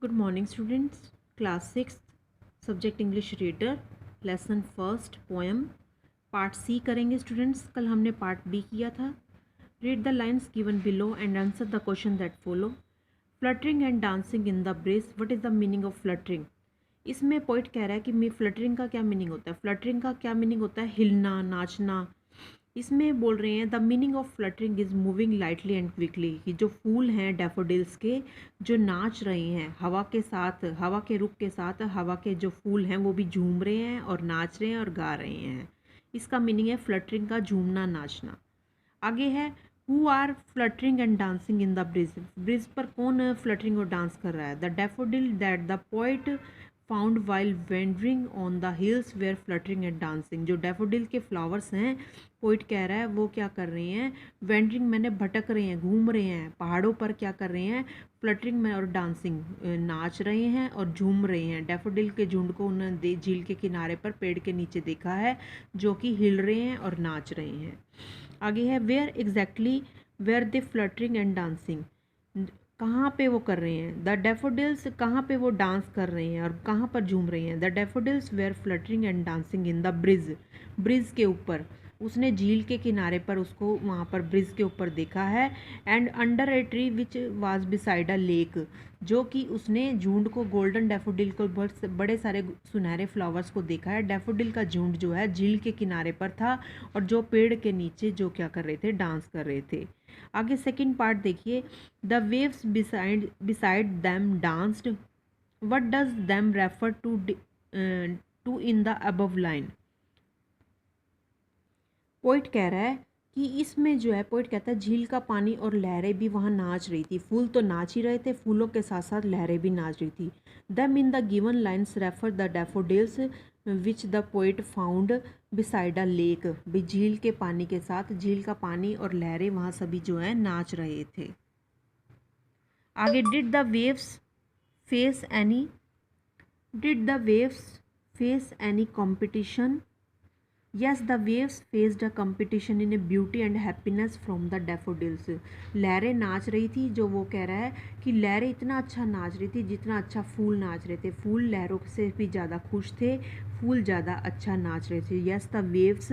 Good morning students. Class 6 subject English reader lesson first poem part C करेंगे students. कल हमने part B किया था। Read the lines given below and answer the question that follow. Fluttering and dancing in the breeze, what is the meaning of fluttering. इसमें poet कह रहा है कि फ्लटरिंग का क्या मीनिंग होता है। फ्लटरिंग का क्या मीनिंग होता है? हिलना, नाचना। इसमें बोल रहे हैं the meaning of fluttering is moving lightly and quickly, कि जो फूल हैं डैफोडिल्स के जो नाच रहे हैं हवा के साथ, हवा के रुख के साथ, हवा के जो फूल हैं वो भी झूम रहे हैं और नाच रहे हैं और गा रहे हैं। इसका मीनिंग है फ्लटरिंग का झूमना, नाचना। आगे है who are fluttering and dancing in the bridge. Bridge पर कौन फ्लटरिंग और डांस कर रहा है? The daffodil that the poet found while wandering on the hills where fluttering and dancing. जो डैफोडिल के फ्लावर्स हैं पोइट कह रहा है वो क्या कर रहे हैं? वेंडरिंग मैंने भटक रहे हैं, घूम रहे हैं पहाड़ों पर। क्या कर रहे हैं? फ्लटरिंग में और डांसिंग, नाच रहे हैं और झूम रहे हैं। डैफोडिल के झुंड को उन्होंने झील के किनारे पर पेड़ के नीचे देखा है जो कि हिल रहे हैं और नाच रहे हैं। आगे है where exactly were they fluttering and dancing. कहाँ पे वो कर रहे हैं? द डैफोडिल्स, कहाँ पे वो डांस कर रहे हैं और कहाँ पर झूम रहे हैं? The daffodils were fluttering and dancing in the bridge. Bridge के ऊपर, उसने झील के किनारे पर उसको वहाँ पर ब्रिज के ऊपर देखा है। And under a tree which was beside a lake, जो कि उसने झुंड को, गोल्डन डैफोडिल को, बड़े सारे सुनहरे फ्लावर्स को देखा है। डैफोडिल का झुंड जो है झील के किनारे पर था और जो पेड़ के नीचे जो क्या कर रहे थे? डांस कर रहे थे। आगे सेकंड पार्ट देखिए। The waves beside them danced, what does them refer to in the above line. Poet कह रहा है कि इसमें जो है, पोइट कहता है झील का पानी और लहरें भी वहाँ नाच रही थी। फूल तो नाच ही रहे थे, फूलों के साथ साथ लहरें भी नाच रही थी। दम in the given lines refer the daffodils which the poet found beside a lake. भी झील के पानी के साथ, झील का पानी और लहरें वहाँ सभी जो है नाच रहे थे। आगे did the waves face any, did the waves face any competition. Yes, the waves faced a competition in a beauty and happiness from the daffodils. लहरें नाच रही थी, जो वो कह रहा है कि लहरें इतना अच्छा नाच रही थी जितना अच्छा फूल नाच रहे थे। फूल लहरों से भी ज़्यादा खुश थे, फूल ज़्यादा अच्छा नाच रहे थे। Yes, the waves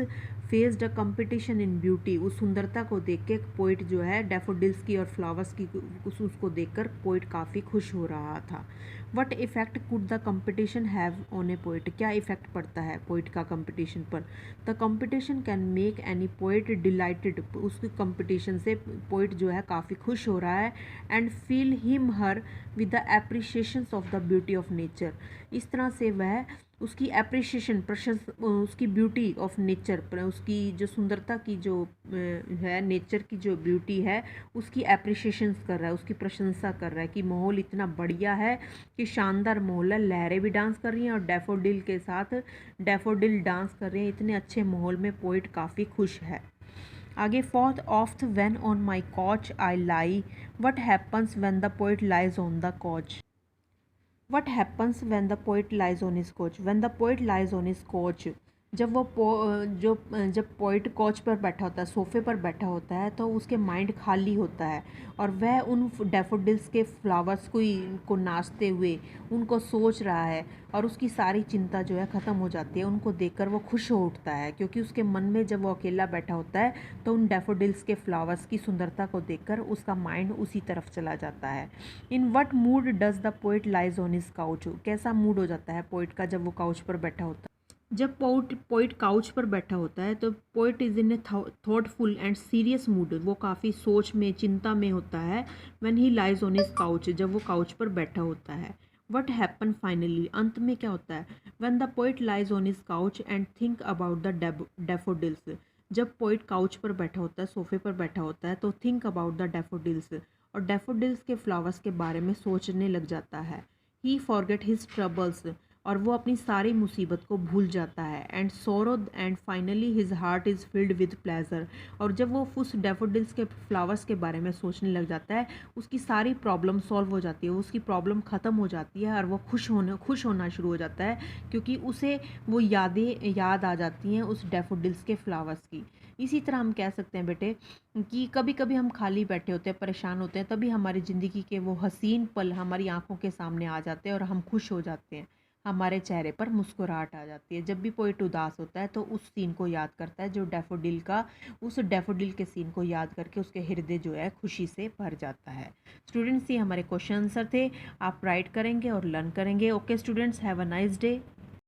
faced a competition in beauty. उस सुंदरता को देख के पोइट जो है डैफोडिल्स की और फ्लावर्स की उसको देखकर पोइट काफ़ी खुश हो रहा था। What effect could the competition have on a poet. क्या इफ़ेक्ट पड़ता है पोइट का कंपटीशन पर? The competition can make any poet dilated. उसकी कंपटीशन से पोइट जो है काफ़ी खुश हो रहा है। And feel him her with the appreciation of the beauty of nature. इस तरह से वह उसकी एप्रिसिएशन, उसकी ब्यूटी ऑफ नेचर, उसकी जो सुंदरता की जो है, नेचर की जो ब्यूटी है उसकी एप्रिसिएशन कर रहा है, उसकी प्रशंसा कर रहा है कि माहौल इतना बढ़िया है, कि शानदार माहौल है। लहरें भी डांस कर रही हैं और डैफोडिल के साथ डैफोडिल डांस कर रहे हैं। इतने अच्छे माहौल में पोइट काफ़ी खुश है। आगे fourth of when on my couch I lie, what happens when the poet lies on the couch. What happens when the poet lies on his couch? When the poet lies on his couch, जब वो जब poet coach पर बैठा होता है, सोफे पर बैठा होता है, तो उसके माइंड खाली होता है और वह उन डैफोडिल्स के फ्लावर्स को नाचते हुए उनको सोच रहा है और उसकी सारी चिंता जो है ख़त्म हो जाती है। उनको देखकर वो खुश हो उठता है, क्योंकि उसके मन में जब वो अकेला बैठा होता है तो उन डैफोडिल्स के फ्लावर्स की सुंदरता को देखकर उसका माइंड उसी तरफ चला जाता है। In what mood does the poet lies on his couch. कैसा मूड हो जाता है पोइट का जब वो काउच पर बैठा होता है? जब पोइट काउच पर बैठा होता है तो poet is in A thoughtful and serious mood. वो काफ़ी सोच में, चिंता में होता है। When he lies on his couch, जब वो काउच पर बैठा होता है। वट हैपन फाइनली, अंत में क्या होता है? When the poet lies on his couch and think about the daffodils. जब पोइट काउच पर बैठा होता है, सोफे पर बैठा होता है, तो थिंक अबाउट द डैफोडिल्स, और डैफोडिल्स के फ्लावर्स के बारे में सोचने लग जाता है। ही फॉरगेट हिज ट्रबल्स, और वो अपनी सारी मुसीबत को भूल जाता है। एंड सोरो, and finally his heart is filled with pleasure, और जब वो उस डैफोडिल्स के फ्लावर्स के बारे में सोचने लग जाता है, उसकी सारी प्रॉब्लम सॉल्व हो जाती है, उसकी प्रॉब्लम ख़त्म हो जाती है और वो खुश होना शुरू हो जाता है, क्योंकि उसे वो यादें याद आ जाती हैं उस डैफोडिल्स के फ्लावर्स की। इसी तरह हम कह सकते हैं बेटे कि कभी कभी हम खाली बैठे होते हैं, परेशान होते हैं, तभी हमारी ज़िंदगी के वो हसीन पल हमारी आंखों के सामने आ जाते हैं और हम खुश हो जाते हैं, हमारे चेहरे पर मुस्कुराहट आ जाती है। जब भी पोइट उदास होता है तो उस सीन को याद करता है, जो डैफोडिल का, उस डैफोडिल के सीन को याद करके उसके हृदय जो है खुशी से भर जाता है। स्टूडेंट्स, ये हमारे क्वेश्चन आंसर थे। आप राइट करेंगे और लर्न करेंगे। Okay students, have a nice day.